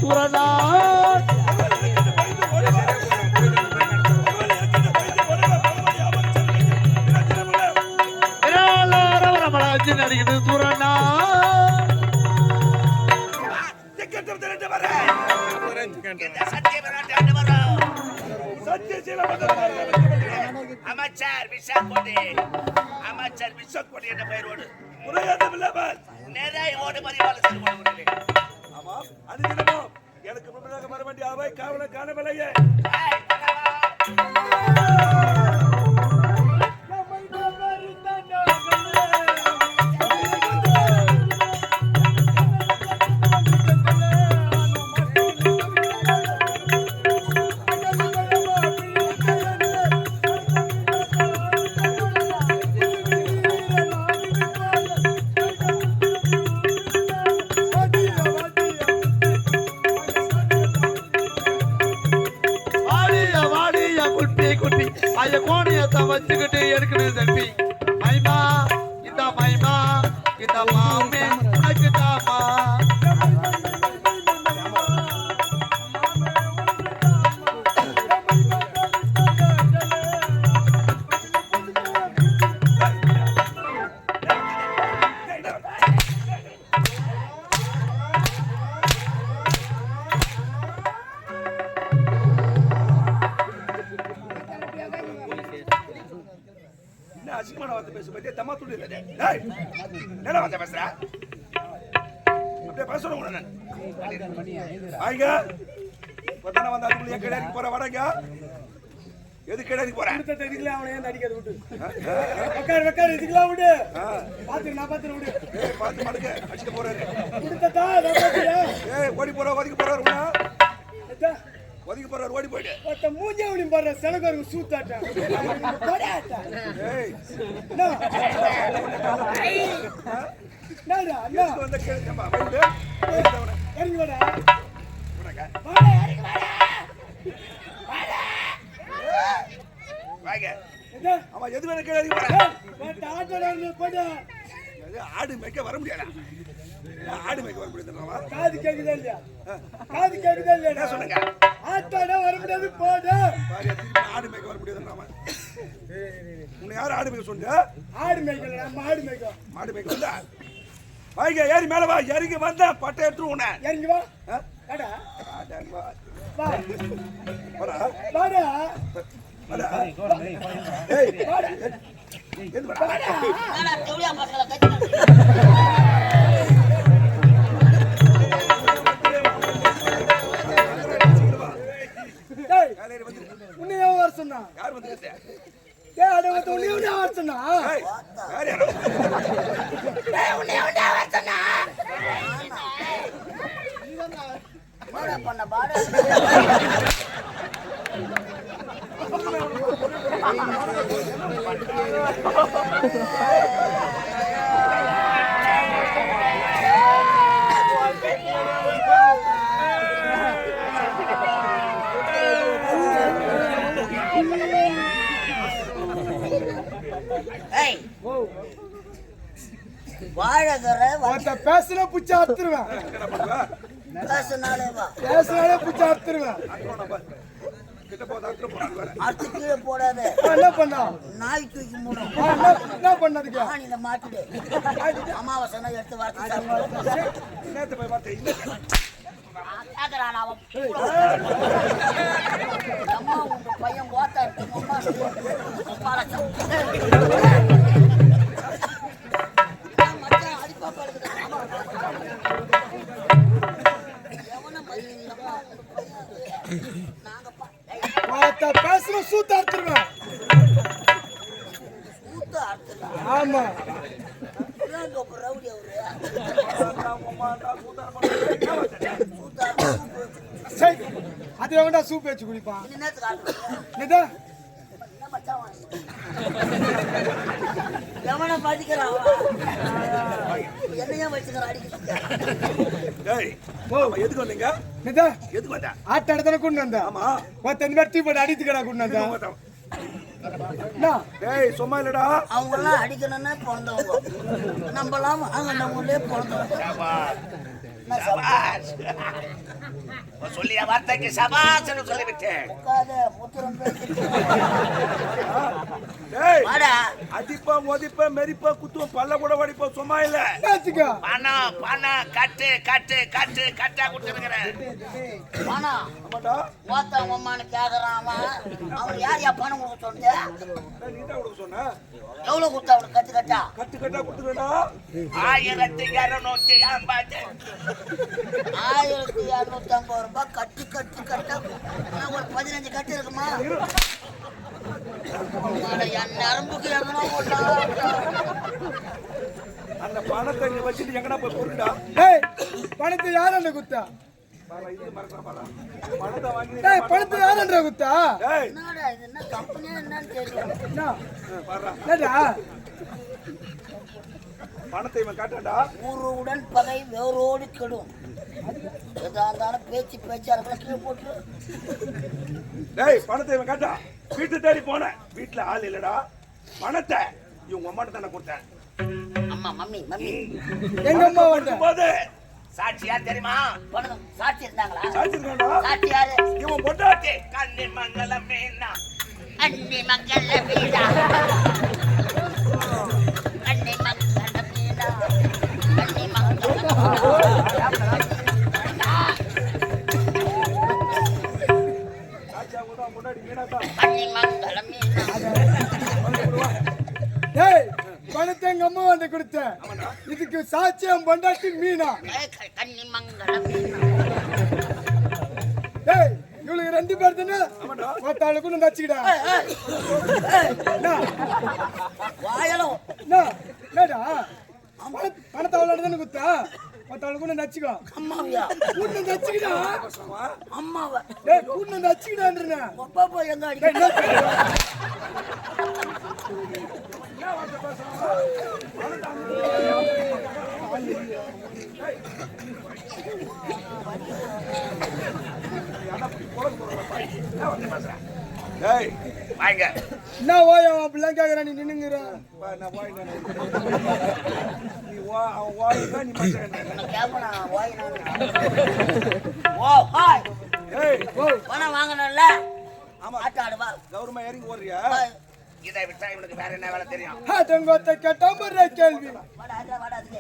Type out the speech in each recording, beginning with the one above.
தூரனா நடிக்கிறது தூரனா அமைச்சர் விசாக்கோடி அமைச்சர் விசாக்கோடி என்ற பெயரோடு நிறைய ஓடு பதிவாளர் செய்து கொண்டு ஆமா அது எனக்கு முன்னதாக வர வேண்டிய அவை காவல காணவில்லையே வச்சுக்கிட்டு எடுக்கணும் தம்பி மைமா இந்த மாமே உனக்கு தாமா அசிங்கமான வார்த்தை பேச பத்தியா தம்மா துண்டு இல்லை என்ன வார்த்தை பேசுற அப்படியே பேசணும் கூட ஆயிங்க பத்தனை வந்து அதுக்குள்ளே கிடையாது போற வடங்க எது கிடையாது போறேன் இதுக்குள்ள அவனை ஏன் அடிக்காது விட்டு வெக்கார் இதுக்குள்ள விடு பாத்து நான் பாத்து விடு பாத்து மடக்க அடிக்க போறாரு ஓடி போற ஒதுக்கி போறாரு ஒதுக்கி போறாரு ஓடி போயிடு ஒருத்த மூஞ்சே ஓடி போற செலகருக்கு சூத்தாட்டா போடாட்டா ஏய் நாடா அண்ணா வந்து கேளுமா வந்து இறங்கி வாடா வாடா இறங்கி வாடா வாங்க ஆமா எது வேணா கேளு வாடா ஆட்டோல போடா ஆடு மேய்க்க வர முடியாதா ஆடு மேய்க்க வர முடியாதுன்றவா காது கேக்குதா இல்லையா காது கேக்குதா இல்லையா என்ன சொன்னீங்க ஆட்டோட வர முடியாது போடு பாரியா திருப்பி ஆடு மேய்க்க வர முடியாதுன்றவா உன்னை யார் ஆடு மேய்க்க சொன்னீங்க ஆடு மேய்க்கல நம்ம மாடு மேய்க்க வந்தா வாங்க ஏறி மேல வா இறங்கி வந்தா பட்டை எடுத்து உன்னை இறங்கி வா வாடா வா வாடா வாடா வாடா ஏய் வாடா எது வாடா வாடா தோளியா பசல கட்டி யார் வந்து ஏய் அட வந்து உன்னை வர சொன்னா ஏய் யார் யார் ஏய் உன்னை வர சொன்னா பாடா பண்ண பாடா பேசுற புச்சா அத்துருவேன் பேசுனாலே புச்சா அத்துருவேன் அடுத்து கீழே போடாத என்ன பண்ணா நாய் தூக்கி மூடும் என்ன பண்ணதுக்கு இந்த மாட்டுடு அமாவாசை எடுத்து வார்த்தை போய் வார்த்தை அம்மா உங்க பையன் ஓத்தா இருக்கு பேசுற சூத்த அறுத்துருவேன் ஆமா அது வேண்டா சூப் வச்சு குடிப்பான் எவனை பாதிக்கிறான் என்னையா வச்சுக்கிறான் எதுக்கு வந்தீங்க எதுக்கு வந்தா ஆட்ட இடத்துல கொண்டு வந்தா ஆமா இந்த மாதிரி டீ போட்டு அடித்துக்கடா கொண்டு வந்தா ஏய் சும்மா இல்லடா அவங்க எல்லாம் அடிக்கணும்னா பிறந்தவங்க நம்மளாம் அங்க நம்ம ஊர்லயே பிறந்தவங்க சபாஷ். சொல்லிய வார்த்தைக்கு சபாஷ் என்று சொல்லிவிட்டேன். டேய் அடிப்பா மோதிப்பா மெரிப்பா குத்துவோம் பல்ல கூட வடிப்பா சும்மா இல்ல பணம் பணம் கட்டு கட்டு கட்டு கட்டா கொடுத்துருக்கிறேன். பணம் ஆமாடா ஓத்த உம்மான்னு கேக்குறான் அவன் யார் யா பணம் கொடுக்க சொன்னது? நீட்டா கொடுக்க சொன்ன எவ்வளவு கொடுத்தா அவனுக்கு கட்டு கட்டா கட்டு கட்டா கொடுத்துடா 1250 1250 ரூபாய் கட்டு கட்டு கட்டா ஒரு 15 கட்டு இருக்குமா? என் நரம்புக்கு எங்கனா போட்டா அந்த பணத்தை இங்க வச்சுட்டு எங்கனா போய் பொருடா. டேய் பணத்தை யாரண்ட குத்தா? பாரா இது மறக்கற பாரா பணத்தை வாங்கி டேய் பணத்தை யாரண்ட குத்தா? டேய் என்னடா இது என்ன கம்பெனியா என்னன்னு தெரியல. என்ன பாரா என்னடா பணத்தை இவன் காட்டாடா. ஊருடன் பகை வேரோடு கெடும். எதா இருந்தாலும் பேச்சு பேச்சாளர்களை கீழே போட்டு. டேய் பணத்தை இவன் காட்டா. வீட்டு தேடி போனேன் வீட்டுல ஆள் இல்லடா. பணத்தை இவங்க அம்மாட்ட தானே கொடுத்தேன். அம்மா மம்மி மம்மி எங்க அம்மா வந்த போது சாட்சியா தெரியுமா? பணம் சாட்சி இருந்தாங்களா? சாச்சிருக்காடா. சாட்சி யாரு? இவன் பொட்டாட்டி கண்ணி மங்கள மீனா அண்ணி மங்கள வீடா அண்ணி மங்கள வீடா அண்ணி மங்கள டேய் பணத்தை எங்க அம்மா வந்து கொடுத்த இதுக்கு சாட்சியம் பொண்டாட்டி மீனா. கண்ணி மங்கள வீடா. டேய் இவளுக்கு 2 பேர் தானே மத்தாளுக்கு நான் தச்சிடா. வாயலம் என்னடா பணத்தை அவளோட தானே குத்தா மத்தாளுக்கு நான் தச்சிக்கோ. அம்மாவியா கூட்டு தச்சிக்கிடா. அம்மாவா? டேய் கூட்டு தச்சிக்கிடான்றன. பாப்பா எங்க அடிக்க? டேய் வாங்க. என்ன ஓயா அப்படிலாம் கேக்குற நீ நின்னுங்கற. நான் வாய் நான் நீ வா அவன் வாய் தான் நீ மச்சான். கேப்பனா வாய் நான். ஓ ஹாய். ஏய் பணம் வாங்கணும்ல? ஆமா ஆட்ட ஆடுவா. கௌரவமா இறங்கி ஓடுறியா? இதை விட்டா இவனுக்கு வேற என்ன வேலை தெரியும்? ஆட்டங்கோத்த கேட்டா கேள்வி. வாடா வாடா அதுக்கு.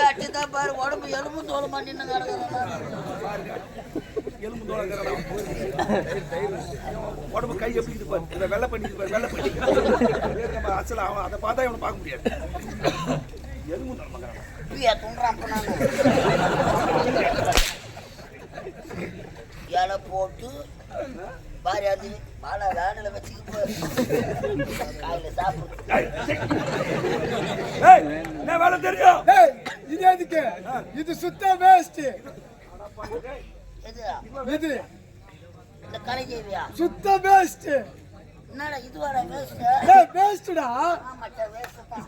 அட்டுதான் பாரு உடம்பு எலும்பு தோல் மாட்டின்னு கிடக்குது. எலும்பு தோலங்கறடா உடம்பு கை எப்படி இது பாரு. இத வெள்ள பண்ணிட்டு பாரு வெள்ள பண்ணி. நம்ம அசல அவன் அத பார்த்தா இவனை பார்க்க முடியாது. எலும்பு தோலங்கறடா. பியா துன்றான் பண்ணானே. இலை போட்டு பாரு அது மாலை வேனில் வச்சுக்கிட்டு காயில சாப்பிடு. ஏய் என்ன வேலை தெரியும்? டேய் இது எதுக்கு? இது சுத்த வேஸ்ட். எது இது இந்த கரைஜேவியா சுத்த வேஸ்ட். என்னடா இது வர வேஸ்ட்? டேய் வேஸ்ட்டா. ஆமாச்சா வேஸ்ட் தான்.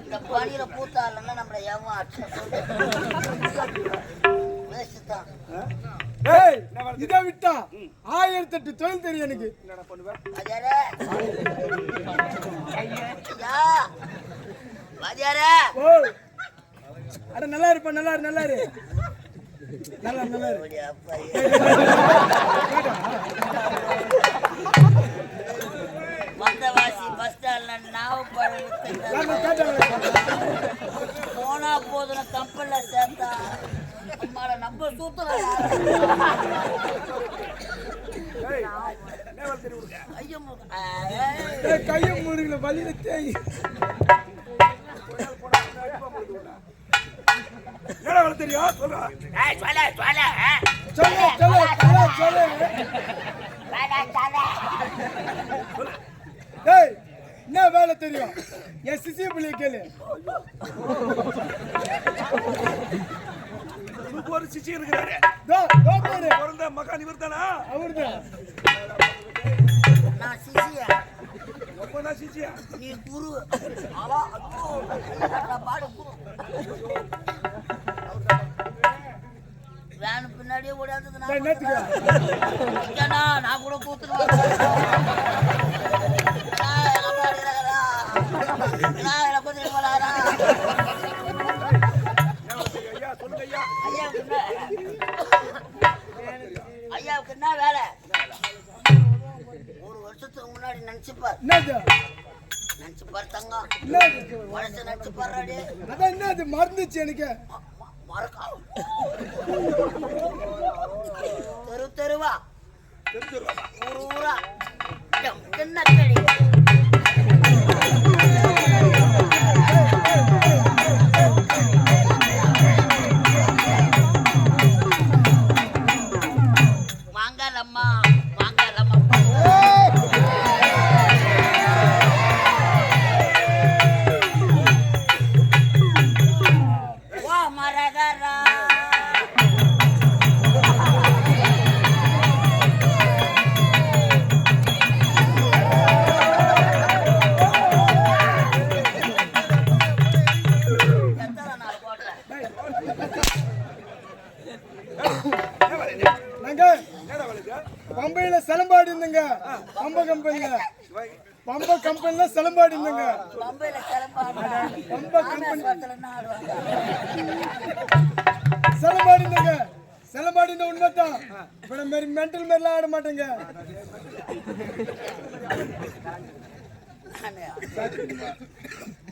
இந்த பனியில பூத்தாலன்னா நம்மள எவன் அடிச்சு வேஸ்ட் தான். டேய் இத விட்டா 1008 தொழில் தெரியும் எனக்கு. என்னடா பண்ணுவ? வாஜாரே யா வாஜாரே. ஓ அட நல்லா இருப்பா நல்லா இரு நல்லா இரு. நல்லா நல்லா இரு. ஓடி அப்பா வந்தவாசி பஸ் ஸ்டாண்ட்ல நாவு போனா போதுன கப்பல்ல சேர்த்தா அம்மால நம்ம சூத்திரம். ஏய் என்ன வேலை தெரியும் உனக்கு? ஐயோ டேய் கைய மூடுல வலில தேய். என்ன வேலை தெரியும்? சொல்றா. ஏய் சொல்ல சொல்ல சொல்லு சொல்லு சொல்லு சொல்லு. டேய் என்ன வேலை தெரியும்? எஸ்சி புள்ளிய கேளு. உனக்கு ஒரு சிச்சி இருக்குறாரு. தோ தோ பாரு பிறந்த மகன் இவர்தானா? அவர்தான். நான் சிசியா எப்பதான் சிச்சியா? நீ குரு அவா பாடு குரு. வேன் பின்னாடியே ஓடாதது நான் கூட கூத்துருவேன். மனசு நச்சு பாடுறாடி. அதான் என்ன அது மறந்துச்சு எனக்கு. மறக்காம தெரு தெருவா ஊரு ஊரா என்ன கடி வாங்கலம்மா வாங்கலம்மா வா மரகரா நாங்க பம்பையில சிலம்பாடி இருந்தங்க. பம்ப கம்பெனில சிலம்பாடி இருந்தங்க. பம்பையில சிலம்பாடி பம்ப கம்பெனி சிலம்பாடி இருந்தங்க. சிலம்பாடி இந்த உண்மைதான். இப்ப மாரி மென்டல் மாதிரிலாம் ஆட மாட்டேங்க.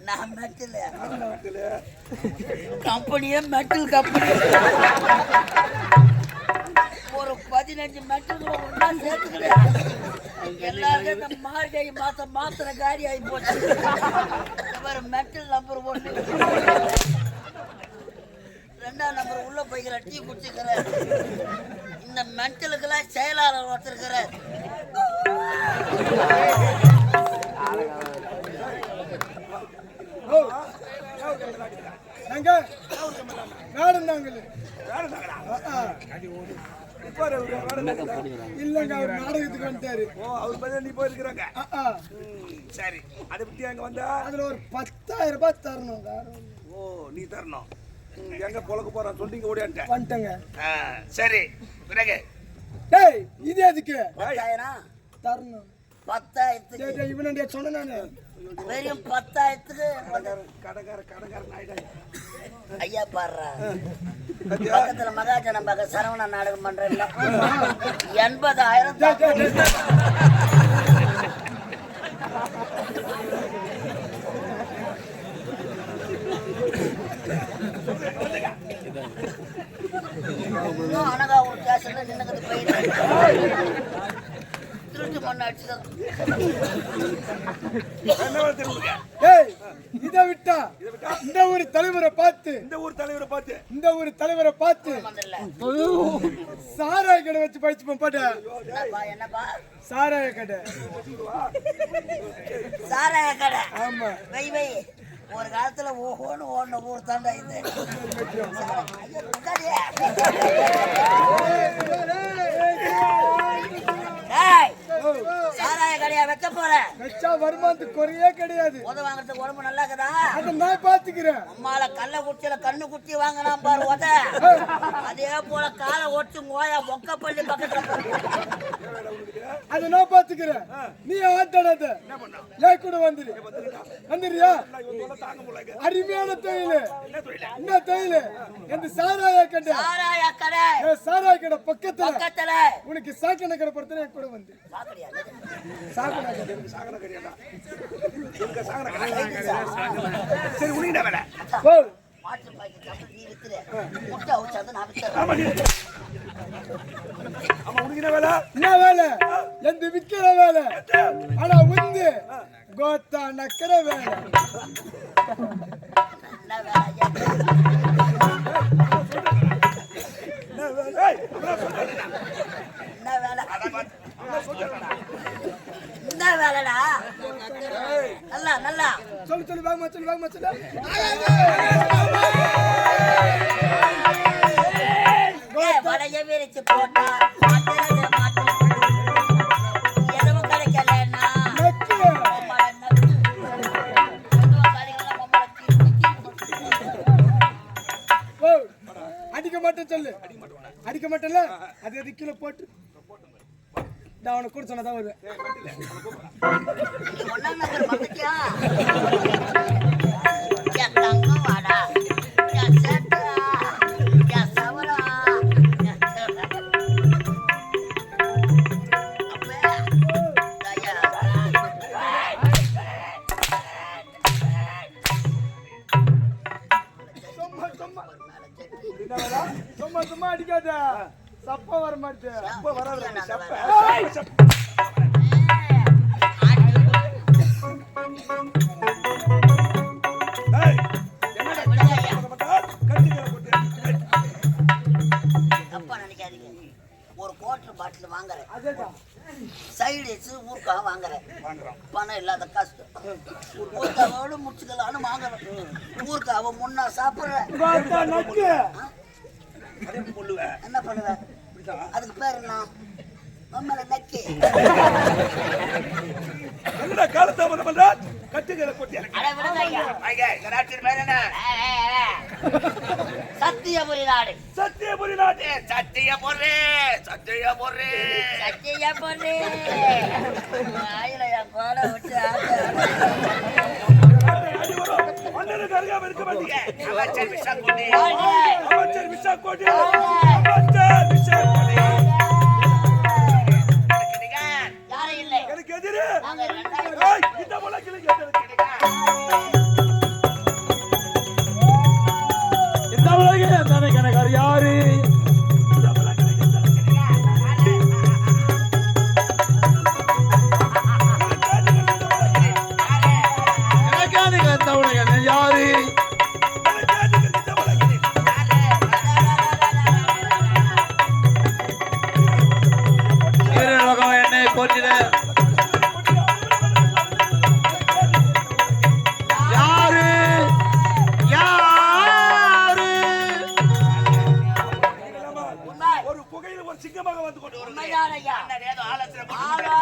நான் மெட்டல் கம்பெனியே மெட்டல் கம்பெனி. ஒரு 15 மெட்டல்களை ஒன்றா சேர்த்துக்கிறேன். எல்லாருக்கும் இந்த மார்கழி மாசம் மாத்திர காரி ஆகி போச்சு. மெட்டல் நம்பர் 1, 2ஆம் நம்பர் உள்ள போய்க்கிற டீ குடிச்சுக்கிறேன். இந்த மெட்டலுக்கெல்லாம் செயலாளர் ஒருத்தருக்கிறார். நாங்க நாடுந்தாங்களே இல்லங்க. அவர் நாடகத்துக்கு வந்துட்டாரு. அவர் பதில் நீ போயிருக்கிறாங்க. சரி அதை பத்தி அங்க வந்தா அதுல ஒரு 10,000 ரூபாய் தரணும். ஓ நீ தரணும். எங்க பொழக்க போறான் சொல்லிங்க ஓடியான்ட்டேன் வந்துட்டங்க. சரி பிறகு டேய் இது எதுக்கு 10,000 தரணும்? 10,000 இவனே சொன்ன நானு. வெறும் 10,000 கடகாரன் ஆயிட்டாங்க. ஐயா பாடுறா பக்கத்துல மகாஜனம் பக்க சரவண நாடகம் பண்றேன்ல 80,000 அனகா ஒரு ஸ்டேஷன்ல நின்னுக்கிட்டு போயிட்டு திருட்டு மண்ணு அடிச்சுதான். இதை விட்டா இந்த ஊர் தலைவரை பார்த்து சாராய கடை வச்சு பயிற்சி பாட்ட. என்னப்பா சாராய கடை? சாராய கடை? ஆமா. வை ஒரு காலத்துல ஓஹோன்னு ஓடின ஊர் தாண்டா இது. சாராய கடையா வைக்க போறேன். வச்சா வருமானத்துக்கு குறையே கிடையாது. உத வாங்குறதுக்கு உடம்பு நல்லா இருக்குதா? அதை நான் பாத்துக்கிறேன். அம்மால கல்ல குச்சியில கண்ணு குச்சி வாங்கினா பாரு உத. அதே போல காலை ஒட்டு மோயா மொக்க பள்ளி பக்கத்துல அதை நான் பாத்துக்கிறேன். நீ ஆட்டாடாத. ஏன் கூட வந்துடுறியா? அருமையான தொழில். என்ன தொழில்? இந்த சாராய கடை. சாராய கடை பக்கத்துல உனக்கு சாக்கடை கடை படுத்த கூட வந்து சரி உனிடா வேலை. என்ன வேலை? எந்த விக்கிற வேலை. ஆனா வந்து கோத்தா நக்கிற வேலை. என்ன வேலைடா? நல்லா நல்லா சொல்லு வாங்க சொல்லு. வடைய விரிச்சு போட்டா எதுவும் கிடைக்கலன்னா அடிக்க மாட்டேன் சொல்லு. அடிக்க மாட்டேன்ல அது எது கீழே போட்டு நான் அவனை கூட சொன்னதான் வருவேன். சும்மா மேல செட்டி. என்ன வேலை? சும்மா சும்மா அடிக்காத சப்ப வர மாட்டேன் அப்ப வராது சப்ப ஏய்! சப்ப. ஏய், என்னடா பண்ண மாட்டார்? கட்டிக்கல போட்டு. தப்பா நினைக்காதீங்க. ஒரு குவார்டர் பாட்டில் வாங்குறேன், அதேதான் சைடிஸ் ஊருக்காக வாங்குறேன், வாங்குறோம். பணம் இல்லாத கஷ்டம். ஊருக்காவோடு முடிச்சுக்கலான்னு வாங்குறேன். ஊருக்காவை முன்னா சாப்பிடுறேன். பார்த்தா நக்கு அதை எப்படி கொள்ளுவேன்? என்ன பண்ணுவேன்? அதுக்கு பேர் என்ன? மம்மல நக்கி. என்னடா காலத்தாமதம் பண்றார்? கட்டிக்கல போட்டு. அட விடுங்க ஐயா. வாங்க இந்த நாட்டின் பேர் என்ன? சத்தியபுரி நாடு. சத்தியபுரி நாட்டு. சத்திய பொருள் சத்தியபுரி. ஆயில என் கோலை விட்டு அண்ணனுக்கு அருகாம இருக்க மாட்டீங்க. அமைச்சர் விஷாக்குடி அமைச்சர் விசாகோட்டி. அமைச்சர் விசாகோட்டி. யாரும் இல்லை. எனக்கு எதிரி. நாங்க 2000 ஏய், இந்த முளைக்கில எதிரி. இந்த உலகில் தனக்கு எனக்கு யாரு இந்த முளைக்கில எதிரி. எனக்கான இந்த உலகில் யாரு இந்த முளைக்கில. ஈரலோகம் என்னை போற்றிட யாரு யாரு ஒரு புகையில ஒரு சிங்கமாக வந்து கொண்டு உண்மைதான் ஐயா. ஏதோ ஆலோசனை ஆளா